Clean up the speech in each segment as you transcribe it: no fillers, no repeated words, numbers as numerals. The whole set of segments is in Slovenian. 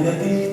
Soseščino.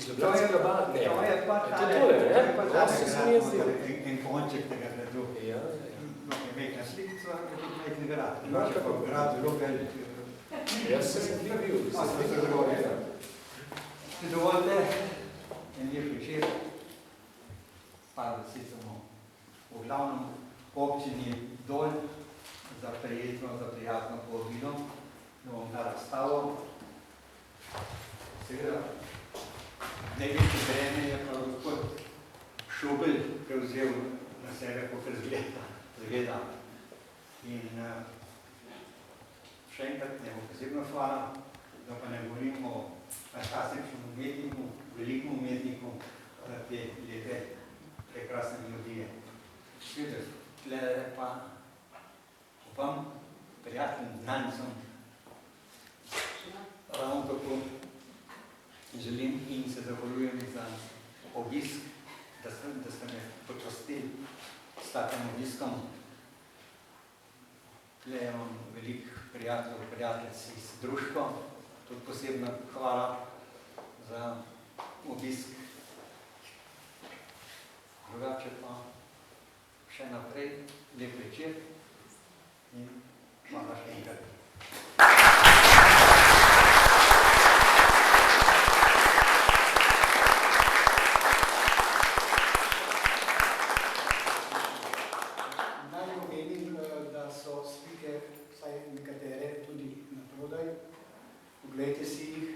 Ljubljanskega bar, ne. To je pa To je tole, ne? Prosto se mi je zdel. En konček tega gradu. Ja. Mekna slikica, tudi mekni grad. Imaš pa grad zelo velik. Jaz sem bil. Če dovolite, en lep večer, par besed samo v glavnem občini Dol za prijetno, za prijatno povabilo, da bom ta razstavo. Seveda, največje breme je pa gospod Šubelj prevzel na sebe, kakor zgleda. In še enkrat njemu posebno hvala, da pa ne govorimo o fantastičnem umetniku, velikom umetniku te lepe, prekrasne melodije. Seveda, tle pa upam, prijateljem, znancem, ravno tako želim in se zahvaljujem za obisk, da ste me počastili s takim obiskom. Tle imam veliko prijateljev, prijateljic iz družko, tudi posebna hvala za obisk. Drugače pa še naprej lep večer in hvala še enkrat. Poglejte si jih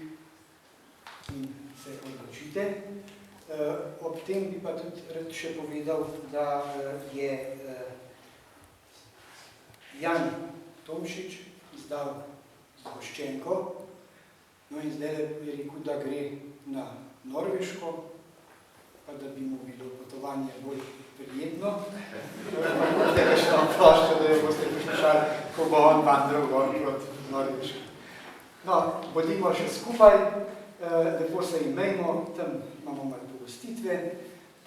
in se odločite. Ob tem bi pa tudi rad še povedal, da je Jan Tomšič izdal zgoščenko, no in zdaj je rekel, da gre na Norveško, pa da bi mu bilo potovanje bolj prijetno. Tega še vam ploščo, da jo boste poslušali, ko bo on vandral gor proti Norveški. No, bodimo še skupaj, lepo se imejmo, tam imamo malo pogostitve,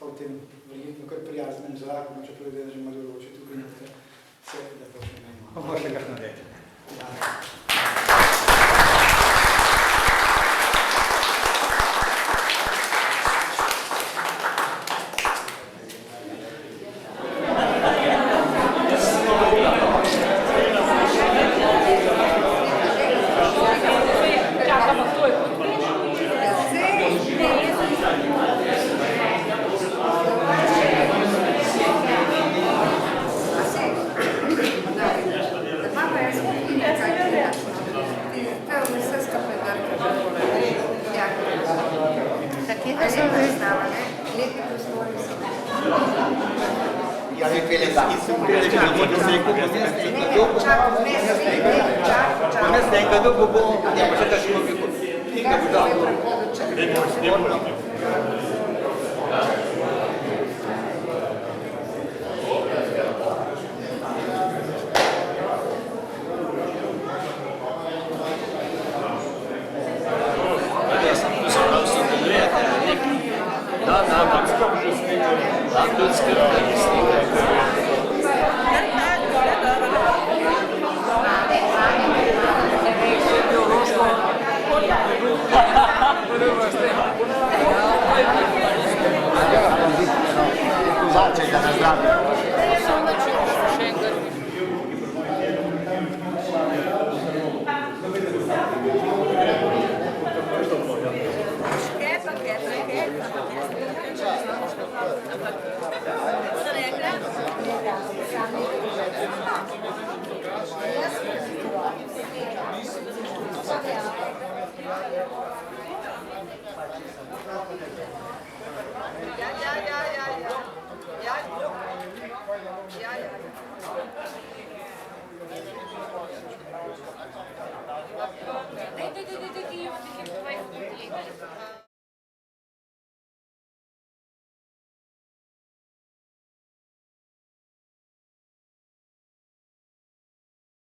pa v tem verjetno kar prijaznem zraku, čeprav je že malo vroče tukaj, se lepo še imejmo. Bomo še kakšno reči. Hvala.